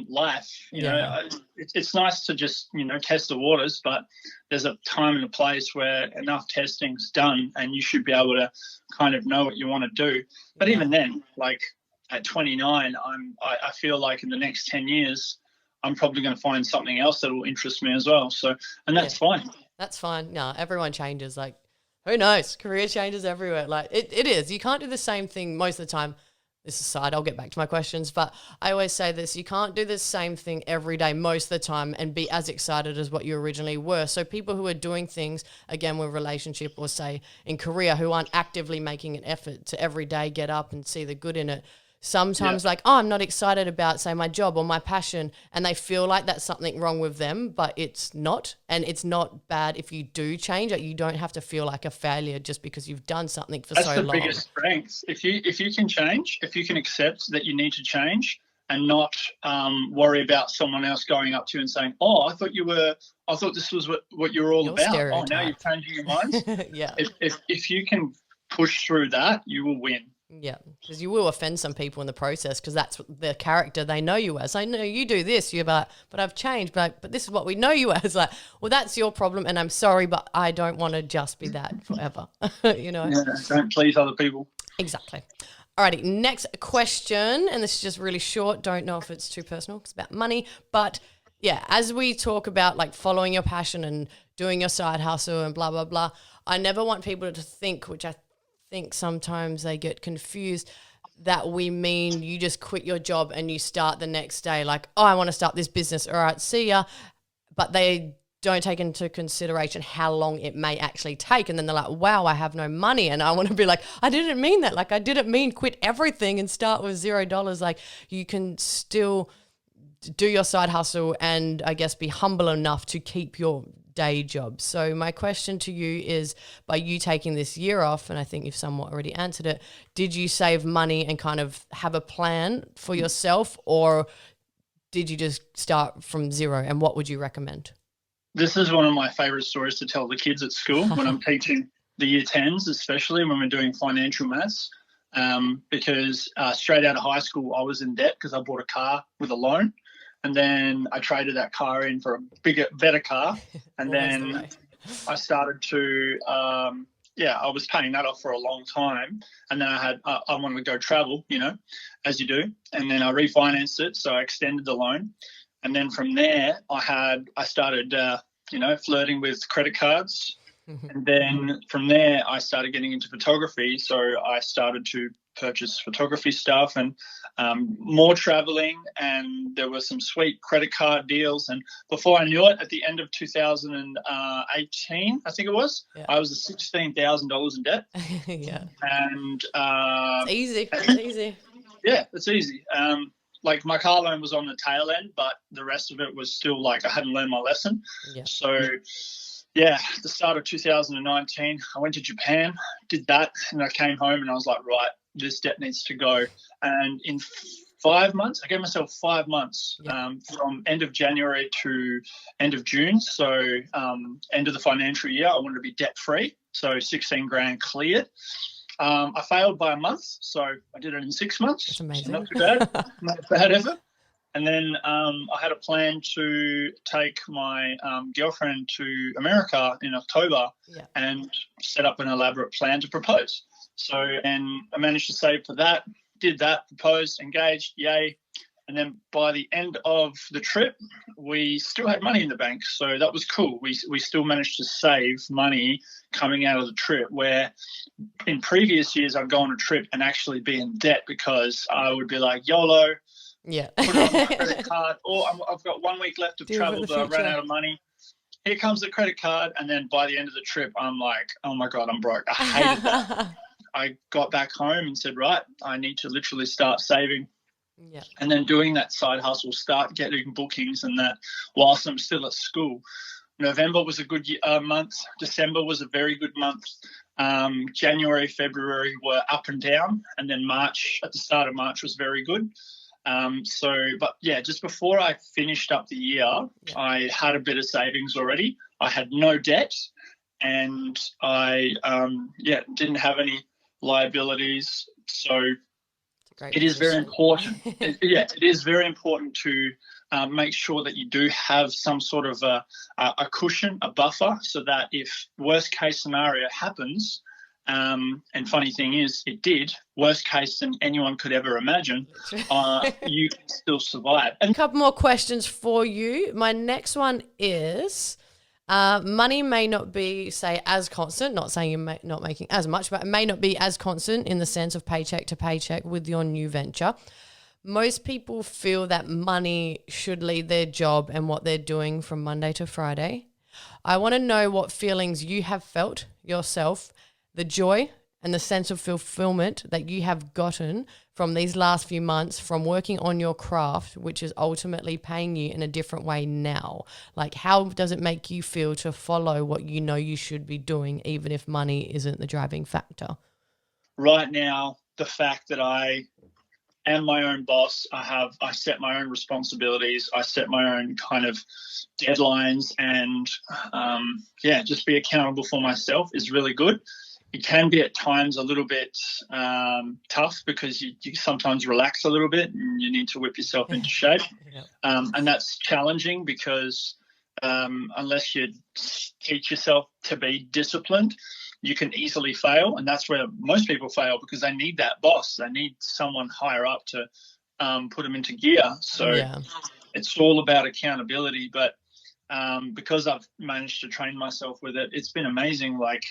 life. You know, it's nice to just, you know, test the waters, but there's a time and a place where enough testing's done and you should be able to kind of know what you want to do. But even then, like at 29, I feel like in the next 10 years I'm probably going to find something else that will interest me as well. So, and that's fine. That's fine. No, everyone changes. Like, who knows? Career changes everywhere. Like it is. You can't do the same thing most of the time. This aside, I'll get back to my questions, but I always say this, you can't do the same thing every day most of the time and be as excited as what you originally were. So people who are doing things, again, with relationship or say in career, who aren't actively making an effort to every day get up and see the good in it, sometimes like, oh, I'm not excited about, say, my job or my passion, and they feel like that's something wrong with them, but it's not. And it's not bad if you do change it. You don't have to feel like a failure just because you've done something for so long. That's the biggest strength. If you can change, if you can accept that you need to change and not worry about someone else going up to you and saying, oh, I thought this was what you were all about. Oh, now you're changing your mind. If you can push through that, you will win. Yeah, because you will offend some people in the process, because that's the character they know you as. I know you do this, you're like, but I've changed, but this is what we know you as. Like, well, that's your problem, and I'm sorry, but I don't want to just be that forever. You know? Yeah, don't please other people. Exactly. Alrighty, next question, and this is just really short. Don't know if it's too personal, it's about money, but yeah, as we talk about like following your passion and doing your side hustle and blah, blah, blah, I never want people to think, which I think sometimes they get confused, that we mean you just quit your job and you start the next day like, oh, I want to start this business. All right, see ya. But they don't take into consideration how long it may actually take. And then they're like, wow, I have no money. And I want to be like, I didn't mean that. Like, I didn't mean quit everything and start with $0. Like, you can still do your side hustle and I guess be humble enough to keep your day job. So my question to you is, by you taking this year off, and I think you've somewhat already answered it, did you save money and kind of have a plan for yourself, or did you just start from zero, and what would you recommend? This is one of my favorite stories to tell the kids at school when I'm teaching. the year 10s, especially when we're doing financial maths, because straight out of high school, I was in debt because I bought a car with a loan. And then I traded that car in for a better car. And then I started to, I was paying that off for a long time. And then I wanted to go travel, as you do. And then I refinanced it. So I extended the loan. And then from there, I started, flirting with credit cards. And then from there, I started getting into photography. So I started to purchase photography stuff and more traveling. And there were some sweet credit card deals. And before I knew it, at the end of 2018, I think it was, I was $16,000 in debt. Yeah. And it's easy. It's easy. Yeah, it's easy. Like my car loan was on the tail end, but the rest of it was still like I hadn't learned my lesson. Yeah. So, yeah, at the start of 2019, I went to Japan, did that, and I came home and I was like, right, this debt needs to go. And in 5 months, I gave myself 5 months from end of January to end of June. So end of the financial year, I wanted to be debt free. So 16 grand cleared. I failed by a month, so I did it in 6 months. That's amazing. So not too bad, not a bad effort. And then I had a plan to take my girlfriend to America in October and set up an elaborate plan to propose. So, and I managed to save for that, did that, proposed, engaged, yay. And then by the end of the trip, we still had money in the bank. So that was cool. We still managed to save money coming out of the trip, where in previous years I'd go on a trip and actually be in debt because I would be like, YOLO, put it on my credit card, or I've got 1 week left of travel, but I ran out of money. Here comes the credit card. And then by the end of the trip, I'm like, oh my God, I'm broke. I hated that. I got back home and said, right, I need to literally start saving. Yeah. And then doing that side hustle, start getting bookings and that whilst I'm still at school. November was a good month. December was a very good month. January, February were up and down. And then March, at the start of March, was very good. Just before I finished up the year, I had a bit of savings already. I had no debt and I didn't have any liabilities. So it is very important. It is very important to make sure that you do have some sort of a cushion, a buffer, so that if worst case scenario happens, and funny thing is, it did, worst case than anyone could ever imagine, you can still survive. And a couple more questions for you. My next one is, money may not be, say, as constant, not saying you're not making as much, but it may not be as constant in the sense of paycheck to paycheck with your new venture. Most people feel that money should lead their job and what they're doing from Monday to Friday. I want to know what feelings you have felt yourself, the joy and the sense of fulfillment that you have gotten from these last few months from working on your craft, which is ultimately paying you in a different way now. Like, how does it make you feel to follow what you know you should be doing, even if money isn't the driving factor? Right now, the fact that I am my own boss, I set my own responsibilities, I set my own kind of deadlines, and just be accountable for myself is really good. It can be at times a little bit tough because you sometimes relax a little bit and you need to whip yourself into shape. And that's challenging because unless you teach yourself to be disciplined, you can easily fail. And that's where most people fail, because they need that boss. They need someone higher up to put them into gear. So it's all about accountability. But because I've managed to train myself with it, it's been amazing. Like,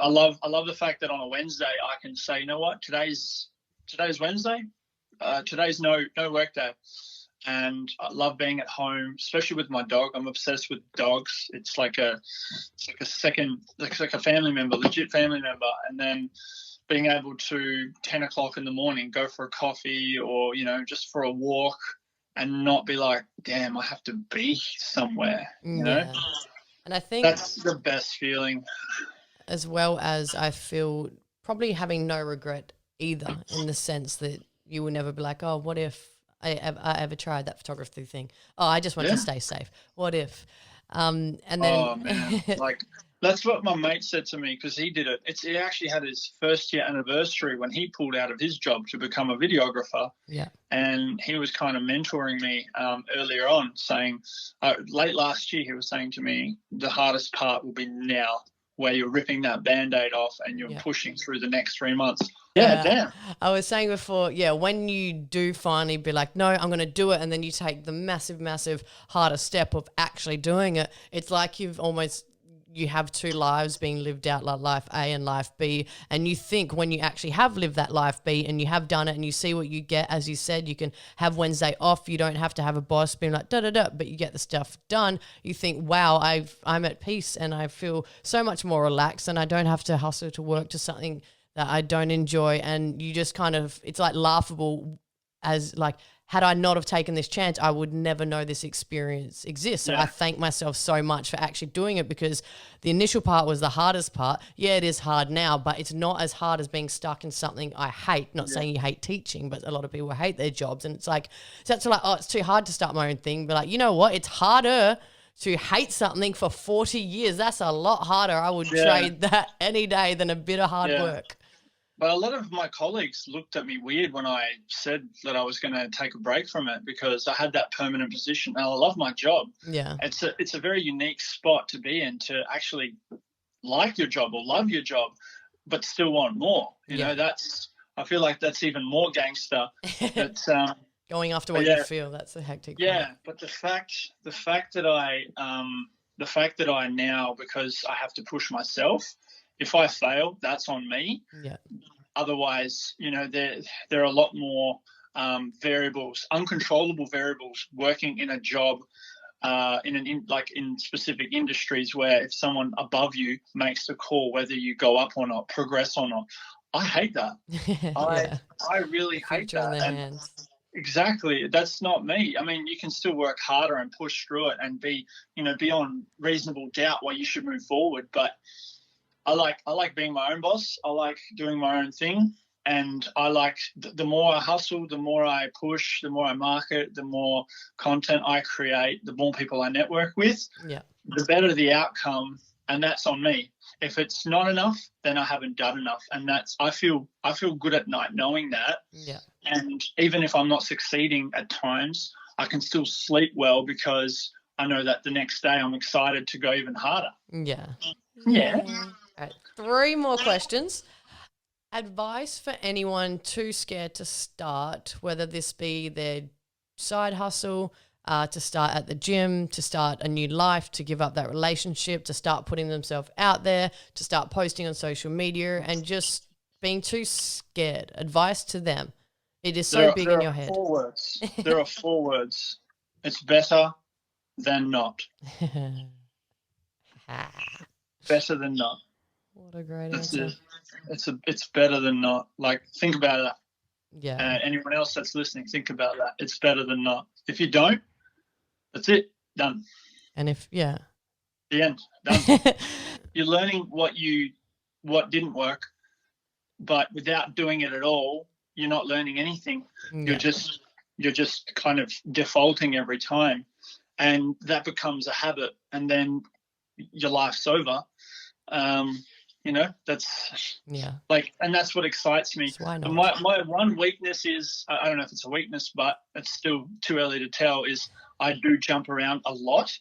I love the fact that on a Wednesday I can say, you know what, today's Wednesday, today's no work day, and I love being at home, especially with my dog. I'm obsessed with dogs. It's like a family member, legit family member. And then being able to 10 o'clock in the morning go for a coffee or just for a walk, and not be like, damn, I have to be somewhere, you know? And I think that's the best feeling. As well as I feel probably having no regret either, in the sense that you will never be like, oh, what if I ever tried that photography thing? Oh, I just want to stay safe. What if? And then, oh man, like That's what my mate said to me because he did it. He actually had his first year anniversary when he pulled out of his job to become a videographer. Yeah. And he was kind of mentoring me earlier on, saying, late last year, he was saying to me, the hardest part will be now, where you're ripping that Band-Aid off and you're pushing through the next 3 months. Yeah, damn. I was saying before, when you do finally be like, no, I'm going to do it, and then you take the massive, massive harder step of actually doing it, it's like you have two lives being lived out, like life A and life B, and you think when you actually have lived that life B and you have done it and you see what you get, as you said, you can have Wednesday off, you don't have to have a boss being like da-da-da, but you get the stuff done. You think, wow, I'm at peace and I feel so much more relaxed and I don't have to hustle to work to something that I don't enjoy, and you just kind of, it's like laughable as like, had I not have taken this chance, I would never know this experience exists. So I thank myself so much for actually doing it, because the initial part was the hardest part. Yeah, it is hard now, but it's not as hard as being stuck in something I hate. Not saying you hate teaching, but a lot of people hate their jobs. And it's like, so that's like, oh, it's too hard to start my own thing. But like, you know what? It's harder to hate something for 40 years. That's a lot harder. I would trade that any day than a bit of hard work. But a lot of my colleagues looked at me weird when I said that I was going to take a break from it, because I had that permanent position and I love my job. Yeah. It's a very unique spot to be in, to actually like your job or love your job, but still want more. You know, I feel like that's even more gangster. But, going after what you feel, that's the hectic part. Yeah, but the fact that I now, because I have to push myself, if I fail, that's on me. Yeah. Otherwise, you know, there are a lot more variables, uncontrollable variables, working in a job in specific industries, where if someone above you makes the call whether you go up or not, progress or not, I hate that. I really hate that. In their hands. Exactly. That's not me. I mean, you can still work harder and push through it and be on reasonable doubt why you should move forward, but I like being my own boss. I like doing my own thing, and I like the more I hustle, the more I push, the more I market, the more content I create, the more people I network with, the better the outcome, and that's on me. If it's not enough, then I haven't done enough, and I feel good at night knowing that. Yeah. And even if I'm not succeeding at times, I can still sleep well, because I know that the next day I'm excited to go even harder. Yeah. Yeah. All right, 3 more questions. Advice for anyone too scared to start, whether this be their side hustle, to start at the gym, to start a new life, to give up that relationship, to start putting themselves out there, to start posting on social media, and just being too scared. Advice to them. It is so big in your head. There are 4 words. It's better than not. Better than not. What a great answer. It's better than not. Like, think about that. Yeah. Anyone else that's listening, think about that. It's better than not. If you don't, that's it. Done. And the end. Done. You're learning what didn't work, but without doing it at all, you're not learning anything. Yeah. You're just kind of defaulting every time, and that becomes a habit, and then your life's over. You know, that's and that's what excites me. Why not? My one weakness is, I don't know if it's a weakness, but it's still too early to tell, is I do jump around a lot.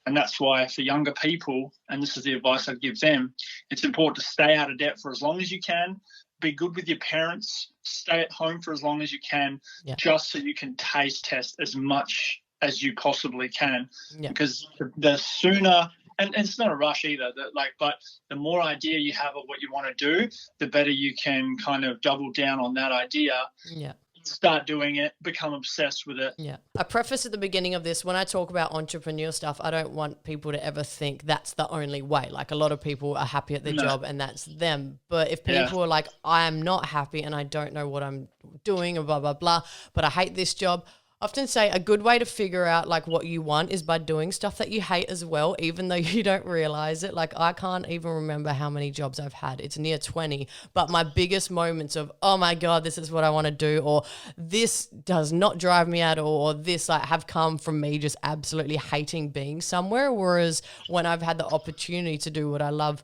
And that's why for younger people, and this is the advice I'd give them, it's important to stay out of debt for as long as you can, be good with your parents, stay at home for as long as you can, just so you can taste test as much as you possibly can. Yeah. Because the sooner... And it's not a rush either. But the more idea you have of what you want to do, the better you can kind of double down on that idea. Yeah. Start doing it, become obsessed with it. Yeah. I preface at the beginning of this, when I talk about entrepreneur stuff, I don't want people to ever think that's the only way. Like, a lot of people are happy at their job and that's them. But if people are like, I am not happy and I don't know what I'm doing, or blah, blah, blah, but I hate this job, often say a good way to figure out like what you want is by doing stuff that you hate as well, even though you don't realize it. Like I can't even remember how many jobs I've had. It's near 20, but my biggest moments of, oh my God, this is what I want to do, or this does not drive me at all, or this like have come from me just absolutely hating being somewhere. Whereas when I've had the opportunity to do what I love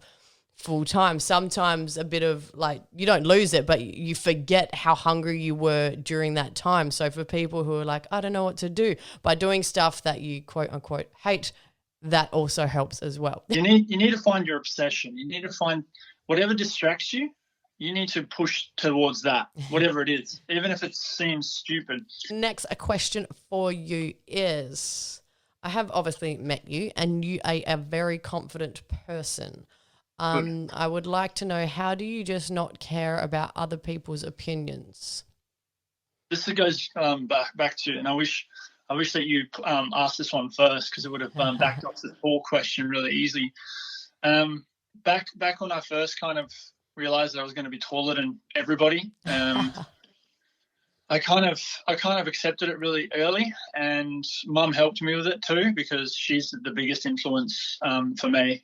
full time, sometimes a bit of like, you don't lose it, but you forget how hungry you were during that time. So for people who are like, I don't know what to do, by doing stuff that you quote unquote hate, that also helps as well. You need to find your obsession. You need to find whatever distracts you. You need to push towards that, whatever it is, even if it seems stupid. Next, a question for you is, I have obviously met you and you are a very confident person. I would like to know, how do you just not care about other people's opinions? This goes back to, and I wish that you asked this one first, because it would have backed off the whole question really easily. Back when I first kind of realized that I was going to be taller than everybody, I kind of accepted it really early, and Mum helped me with it too, because she's the biggest influence for me.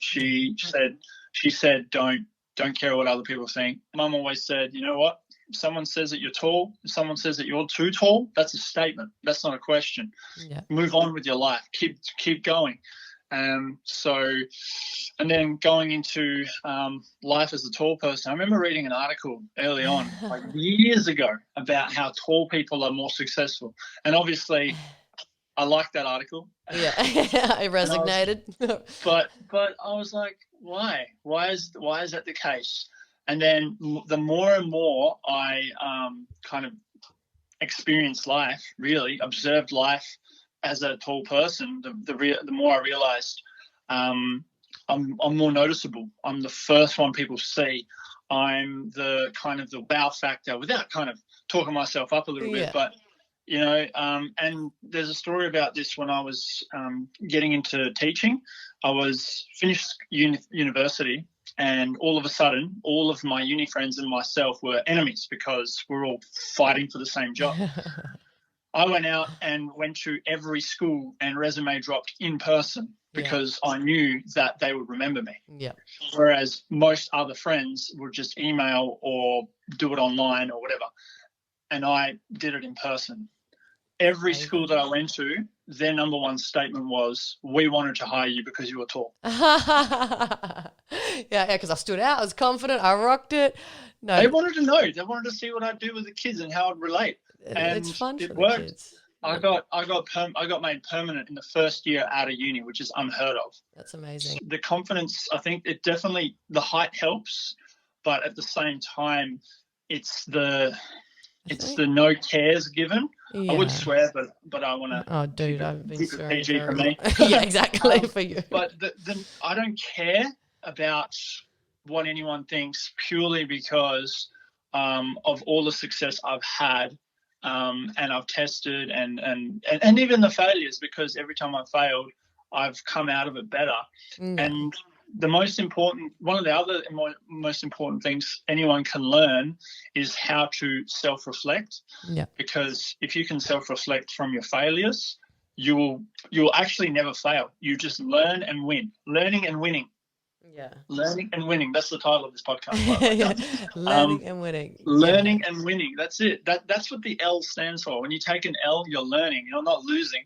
She said, don't care what other people think. Mum always said, you know what? If someone says that you're tall, if someone says that you're too tall, that's a statement. That's not a question. Yeah. Move on with your life. Keep going. And then going into life as a tall person, I remember reading an article early on, like years ago, about how tall people are more successful. And obviously, I liked that article. Yeah, I resonated. But I was like, why? Why is that the case? And then the more and more I kind of experienced life, really observed life as a tall person, the more I realized I'm more noticeable. I'm the first one people see. I'm the kind of the wow factor, without kind of talking myself up a little bit, but you know, and there's a story about this. When I was getting into teaching, I was finished university, and all of a sudden, all of my uni friends and myself were enemies because we're all fighting for the same job. I went out and went to every school and resume dropped in person because I knew that they would remember me. Yeah. Whereas most other friends would just email or do it online or whatever. And I did it in person. Every school that I went to, their number one statement was, we wanted to hire you because you were tall. Yeah, because I stood out. I was confident. I rocked it. No, they wanted to know. They wanted to see what I'd do with the kids and how I'd relate. And it's fun for worked. The kids. I got made permanent in the first year out of uni, which is unheard of. That's amazing. The confidence, I think it definitely, the height helps, but at the same time, it's the no cares given. Yeah. I would swear, but I want to. Oh, dude, I've been swearing PG for me. Yeah, exactly for you. But I don't care about what anyone thinks, purely because of all the success I've had, and I've tested and even the failures, because every time I've failed, I've come out of it better. And one of the other most important things anyone can learn is how to self-reflect. Yeah. Because if you can self-reflect from your failures, you'll actually never fail. You just learn and win. Learning and winning. Yeah. Learning and winning. That's the title of this podcast. Learning and winning. Learning and winning. That's it. That's what the L stands for. When you take an L, you're learning. You're not losing.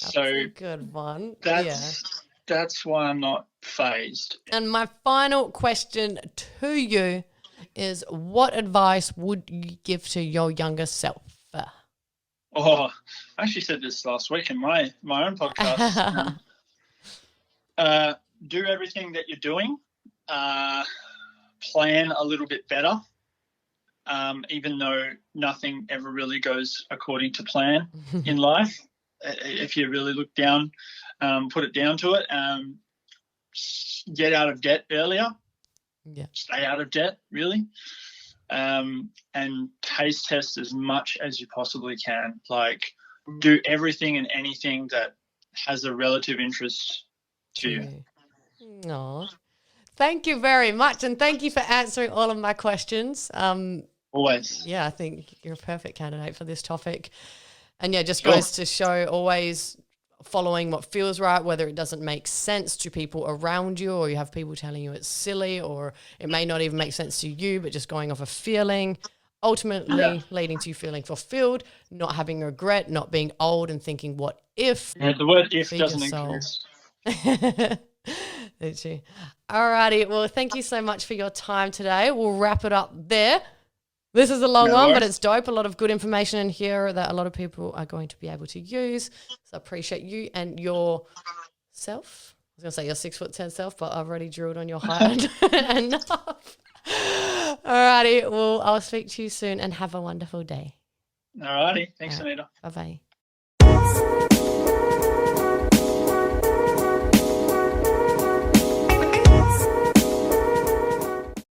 That's a good one. That's why I'm not phased. And my final question to you is, what advice would you give to your younger self? Oh, I actually said this last week in my own podcast. Do everything that you're doing. Plan a little bit better, even though nothing ever really goes according to plan in life. If you really look down, put it down to it. Get out of debt earlier. Yeah. Stay out of debt, really. And taste test as much as you possibly can. Like, do everything and anything that has a relative interest to you. Aw. Thank you very much, and thank you for answering all of my questions. Always. Yeah, I think you're a perfect candidate for this topic. And yeah, just Sure. goes to show always following what feels right, whether it doesn't make sense to people around you, or you have people telling you it's silly, or it may not even make sense to you, but just going off a feeling, ultimately leading to you feeling fulfilled, not having regret, not being old and thinking, what if? Yeah, the word if Feed your doesn't soul. exist. Literally. Alrighty, well, thank you so much for your time today. We'll wrap it up there. This is a long No one, but worries. it's dope. A lot of good information in here that a lot of people are going to be able to use. So I appreciate you and your self. I was going to say your 6'10" self, but I've already drilled on your height enough. Alrighty, well, I'll speak to you soon and have a wonderful day. Alrighty. Thanks, Anita. Bye-bye.